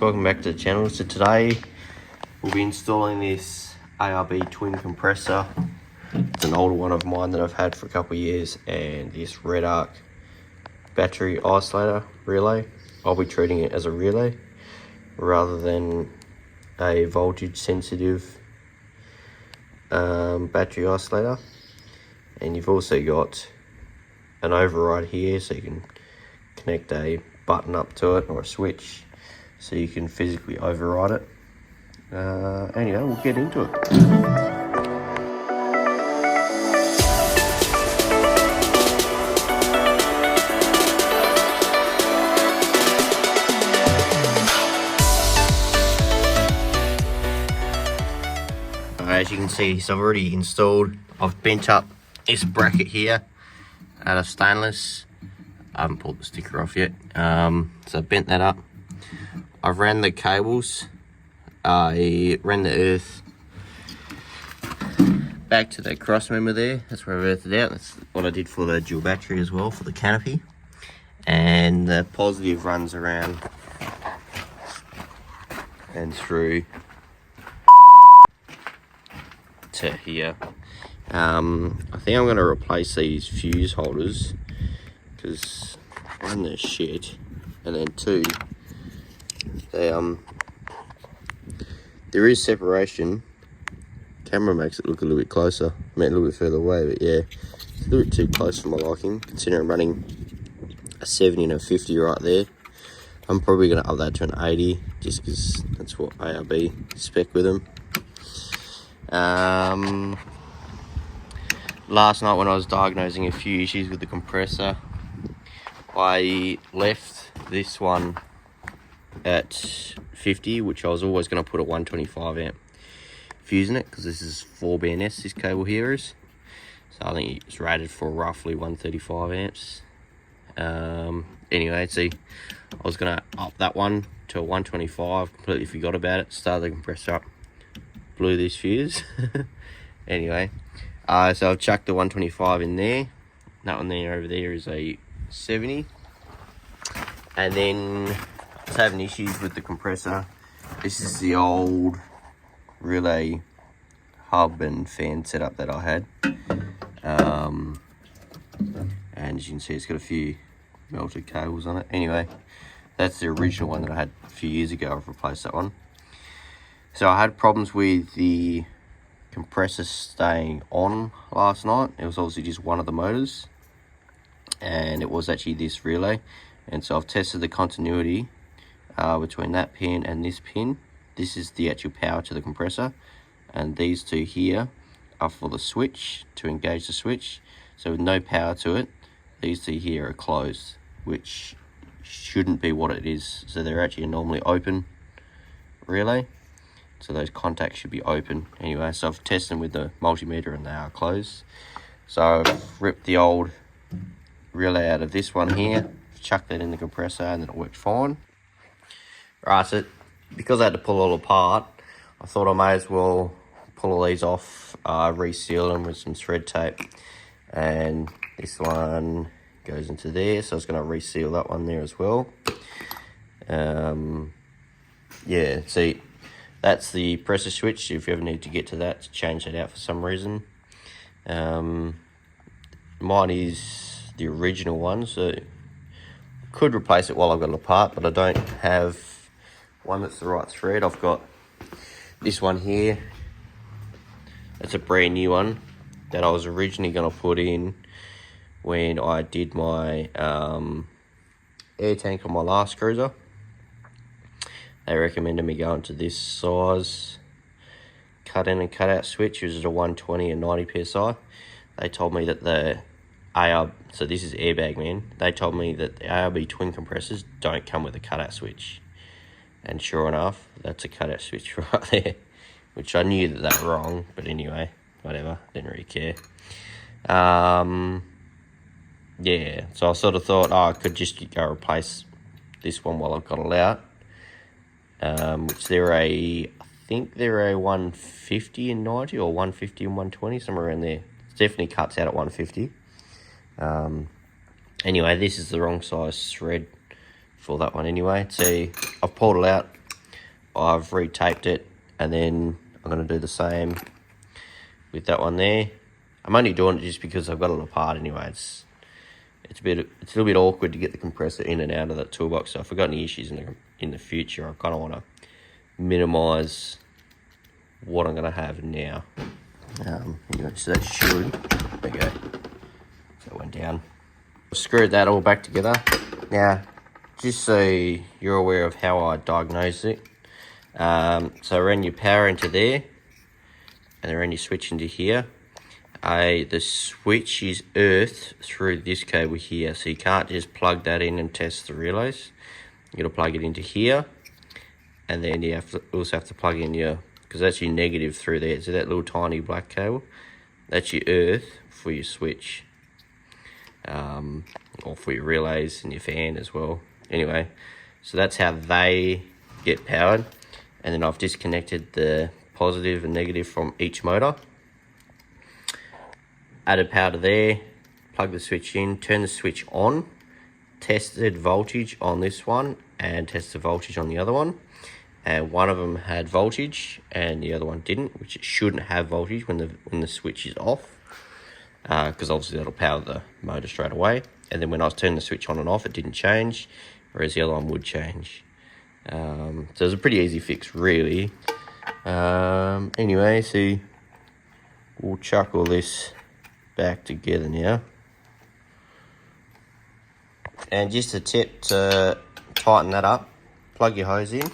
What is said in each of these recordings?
Welcome back to the channel. So today we'll be installing this ARB twin compressor. It's an older one of mine that I've had for a couple of years, and this Redarc battery isolator relay. I'll be treating it as a relay rather than a voltage sensitive battery isolator. And you've also got an override here, so you can connect a button up to it or a switch so you can physically override it. Anyway, we'll get into it. As you can see, so I've already installed, I've bent up this bracket here out of stainless. I haven't pulled the sticker off yet, so I bent that up. I've ran the cables, I ran the earth back to the cross member there. That's where I've earthed it out. That's what I did for the dual battery as well, for the canopy. And the positive runs around and through to here. I think I'm going to replace these fuse holders because one, they're shit, and then two, they there is separation. Camera makes it look a little bit closer, I mean a little bit further away, but yeah, it's a little bit too close for my liking, considering I'm running a 70 and a 50 right there. I'm probably going to up that to an 80 just because that's what ARB spec with them. Last night when I was diagnosing a few issues with the compressor, I left this one at 50, which I was always going to put a 125 amp fuse in it because this is 4 BNS, this cable here is. So I think it's rated for roughly 135 amps. Anyway, see, I was going to up that one to a 125, completely forgot about it, started the compressor up, blew this fuse. Anyway, so I've chucked the 125 in there. That one there over there is a 70. And then I was having issues with the compressor. This is the old relay hub and fan setup that I had. And as you can see, it's got a few melted cables on it. Anyway, that's the original one that I had a few years ago. I've replaced that one. So I had problems with the compressor staying on last night. It was obviously just one of the motors, and it was actually this relay. And so I've tested the continuity between that pin and this pin. This is the actual power to the compressor, and these two here are for the switch, to engage the switch. So with no power to it, these two here are closed, which shouldn't be what it is. So they're actually a normally open relay, so those contacts should be open. Anyway, so I've tested them with the multimeter and they are closed. So I've ripped the old relay out of this one here, chucked that in the compressor, and then it worked fine. Right, so because I had to pull it all apart, I thought I may as well pull all these off, reseal them with some thread tape, and this one goes into there, so I was going to reseal that one there as well. Yeah, see, that's the pressure switch, if you ever need to get to that, to change that out for some reason. Mine is the original one, so could replace it while I've got it apart, but I don't have one that's the right thread. I've got this one here. That's a brand new one that I was originally going to put in when I did my air tank on my last cruiser. They recommended me going to this size cut in and cut out switch, which is a 120 and 90 psi. They told me that the ARB, so this is Airbag Man, they told me that the ARB twin compressors don't come with a cutout switch. And sure enough, that's a cutout switch right there, which I knew that was wrong, but anyway, whatever, didn't really care. Yeah, so I sort of thought, I could just go replace this one while I've got it out. Which I think they're a 150 and 90 or 150 and 120, somewhere around there. It definitely cuts out at 150. Anyway, this is the wrong size thread for that one anyway. See, I've pulled it out, I've retaped it, and then I'm going to do the same with that one there. I'm only doing it just because I've got it apart anyway. It's a little bit awkward to get the compressor in and out of that toolbox. So if I've got any issues in the future, I kind of want to minimise what I'm going to have now. Anyway, so that should, there we go. So it went down. Screwed that all back together. Now, just so you're aware of how I diagnosed it. So I ran your power into there, and I ran your switch into here. The switch is earthed through this cable here, so you can't just plug that in and test the relays. You got to plug it into here, and then you also have to plug in your, because that's your negative through there. So that little tiny black cable, that's your earth for your switch, or for your relays and your fan as well. Anyway, so that's how they get powered, and then I've disconnected the positive and negative from each motor. Added power to there, plug the switch in, turn the switch on, tested voltage on this one and tested voltage on the other one, and one of them had voltage and the other one didn't, which it shouldn't have voltage when the switch is off, because obviously that'll power the motor straight away. And then when I was turning the switch on and off, it didn't change, whereas the other one would change. So it was a pretty easy fix, really. Anyway, so we'll chuck all this back together now. And just a tip to tighten that up, plug your hose in,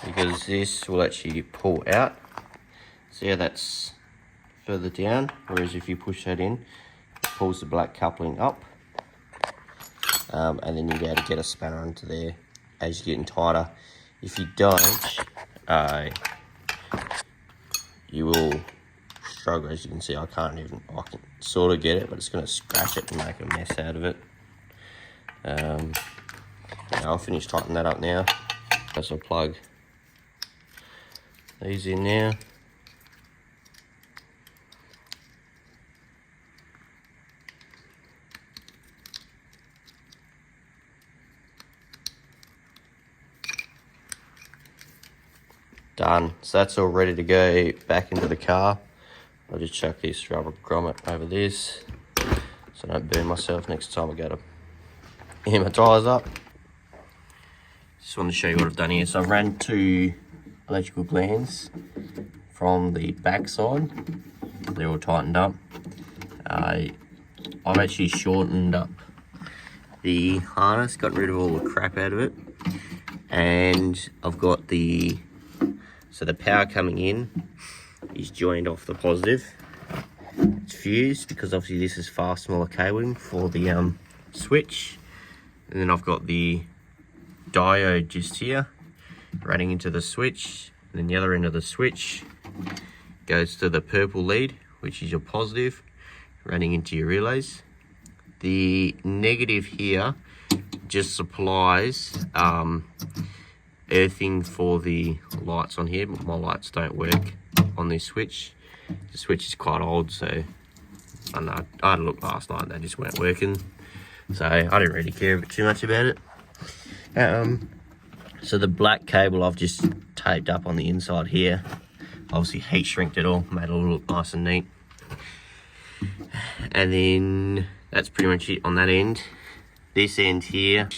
because this will actually pull out. See how that's further down, whereas if you push that in, it pulls the black coupling up, and then you'll be able to get a spanner into there as you're getting tighter. If you don't, you will struggle. As you can see, I can sort of get it, but it's going to scratch it and make a mess out of it. I'll finish tightening that up now. So I'll plug these in now. Done. So that's all ready to go back into the car. I'll just chuck this rubber grommet over this so I don't burn myself next time I go to air my tyres up. Just want to show you what I've done here. So I ran 2 electrical glands from the back side. They're all tightened up. I've actually shortened up the harness, got rid of all the crap out of it. And I've got so the power coming in is joined off the positive. It's fused because obviously this is far smaller cabling for the switch. And then I've got the diode just here running into the switch, and then the other end of the switch goes to the purple lead, which is your positive, running into your relays. The negative here just supplies earthing for the lights on here, but my lights don't work on this switch. The switch is quite old, so I don't know, I had a look last night and they just weren't working, so I didn't really care too much about it. So the black cable I've just taped up on the inside here, obviously heat shrinked it all, made it all look nice and neat. And then that's pretty much it on that end. This end here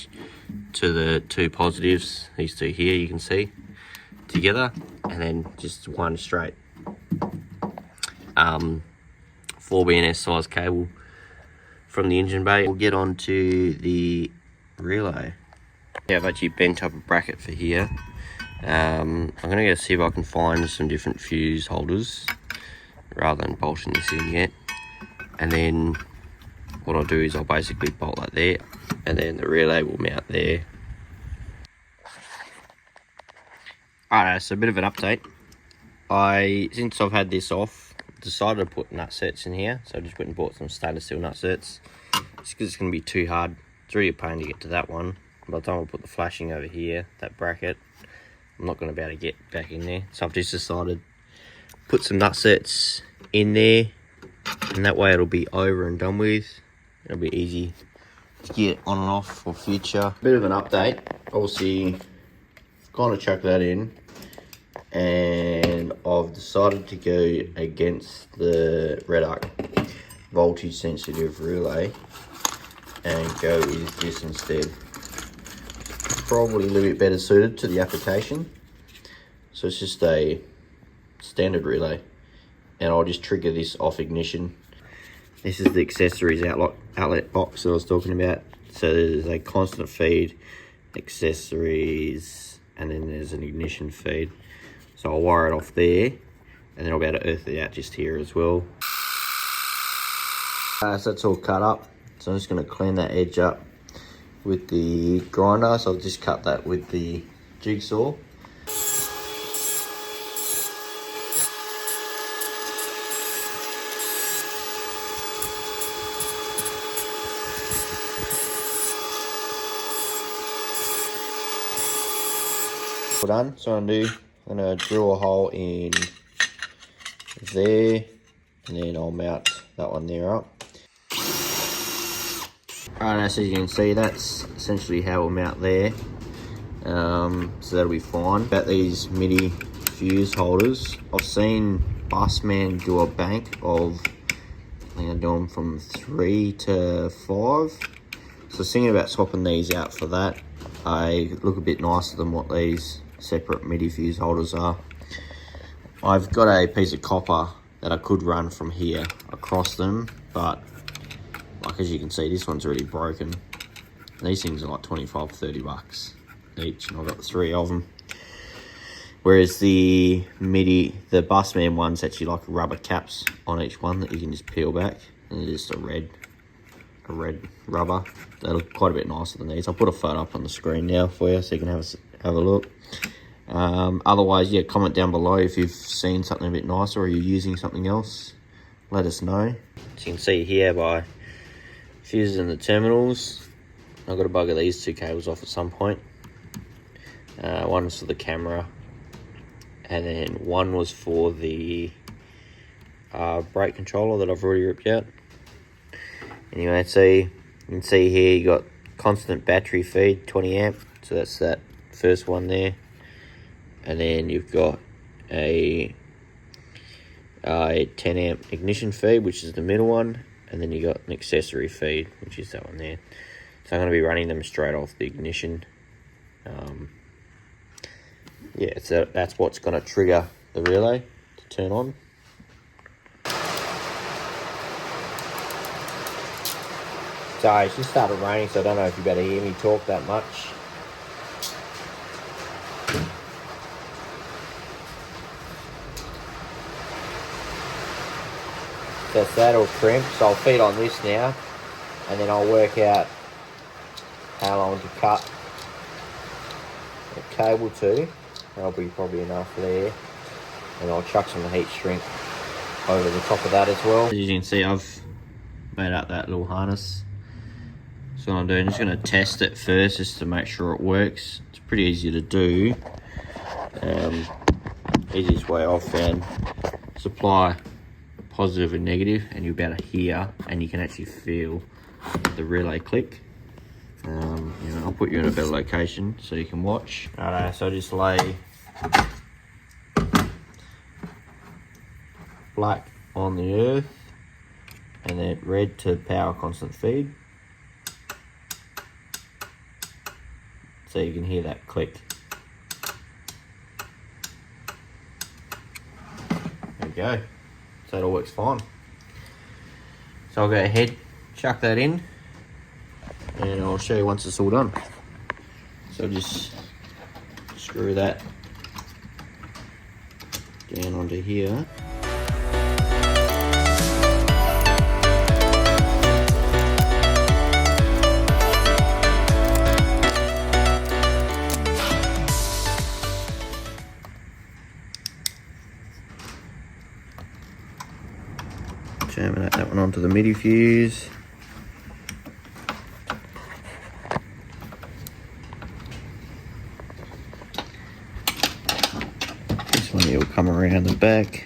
to the 2 positives, these 2 here you can see together, and then just one straight 4BNS size cable from the engine bay. We'll get on to the relay. Yeah, I've actually bent up a bracket for here. I'm gonna go see if I can find some different fuse holders rather than bolting this in yet. And then what I'll do is I'll basically bolt that there, and then the relay will mount there. Alright, so a bit of an update. Since I've had this off, decided to put nut certs in here, so I just went and bought some stainless steel nut certs. Just because it's going to be too hard, it's really a pain to get to that one. By the time I put the flashing over here, that bracket, I'm not going to be able to get back in there. So I've just decided to put some nut certs in there, and that way it'll be over and done with. It'll be easy to get on and off for future. Bit of an update. Obviously, kind of chuck that in. and I've decided to go against the Redarc voltage sensitive relay and go with this instead. Probably a little bit better suited to the application. So it's just a standard relay, and I'll just trigger this off ignition. This is the accessories outlet box that I was talking about. So there's a constant feed, accessories, and then there's an ignition feed. So I'll wire it off there, and then I'll be able to earth it out just here as well. So that's all cut up. So I'm just going to clean that edge up with the grinder. So I'll just cut that with the jigsaw. All done. So I'm gonna drill a hole in there, and then I'll mount that one there up. Alright, as you can see, that's essentially how we'll mount there. So that'll be fine. About these MIDI fuse holders, I've seen Busman do a bank of, I think I do them from 3 to 5. So I was thinking about swapping these out for that. They look a bit nicer than what these separate MIDI fuse holders are. I've got a piece of copper that I could run from here across them, but like as you can see, this one's already broken. These things are like 25 30 bucks each, and I've got 3 of them. Whereas the Busman one's actually like rubber caps on each one that you can just peel back, and they're just a red rubber. They look quite a bit nicer than these. I'll put a photo up on the screen now for you so you can have a look. Otherwise, yeah, comment down below if you've seen something a bit nicer or you're using something else. Let us know. As you can see here by fuses in the terminals, I've got to bugger these 2 cables off at some point. One was for the camera, and then one was for the brake controller that I've already ripped out. Anyway, so you can see here you got constant battery feed, 20 amp, so that's that first one there. And then you've got a 10 amp ignition feed, which is the middle one, and then you got an accessory feed, which is that one there. So I'm going to be running them straight off the ignition. Yeah, so that's what's going to trigger the relay to turn on. Sorry, it's just started raining, so I don't know if you better hear me talk that much. So that'll crimp, so I'll feed on this now, and then I'll work out how long to cut the cable to. That'll be probably enough there, and I'll chuck some heat shrink over the top of that as well. As you can see, I've made up that little harness. So what I'm doing, I'm just going to test it first just to make sure it works. It's pretty easy to do. Easiest way I've found, supply positive and negative, and you'll be able to hear and you can actually feel the relay click. I'll put you in a better location so you can watch. Alright, so I just lay black on the earth and then red to power constant feed, so you can hear that click. There we go. So it all works fine. So I'll go ahead, chuck that in, and I'll show you once it's all done. So just screw that down onto here. Terminate that one onto the MIDI fuse. This one will come around the back.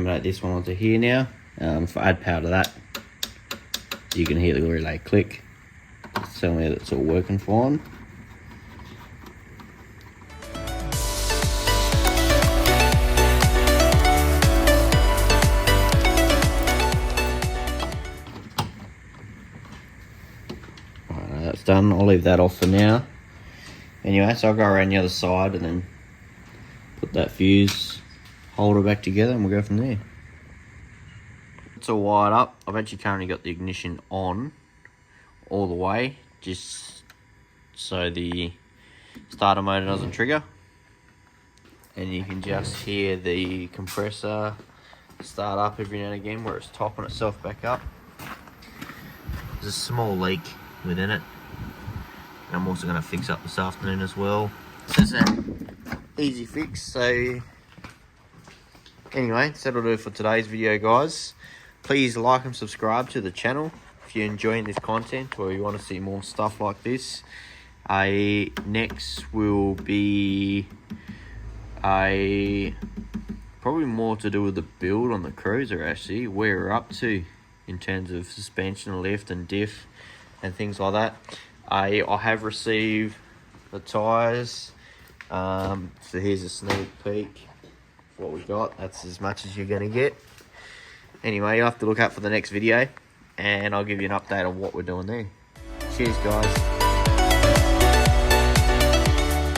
terminate this one onto here now. If I add power to that, you can hear the relay click. It's telling me that it's all working fine. Alright, that's done. I'll leave that off for now. Anyway, so I'll go around the other side and then put that fuse holder back together and we'll go from there. It's all wired up. I've actually currently got the ignition on all the way, just so the starter motor doesn't trigger. And you can just hear the compressor start up every now and again where it's topping itself back up. There's a small leak within it. And I'm also going to fix up this afternoon as well. So it's an easy fix. So anyway, that'll do it for today's video, guys. Please like and subscribe to the channel if you're enjoying this content or you want to see more stuff like this. Next will be probably more to do with the build on the Cruiser, actually, where we're up to in terms of suspension, lift and diff and things like that. I have received the tyres, so here's a sneak peek of what we got. That's as much as you're going to get. Anyway, you'll have to look out for the next video and I'll give you an update on what we're doing there. Cheers, guys.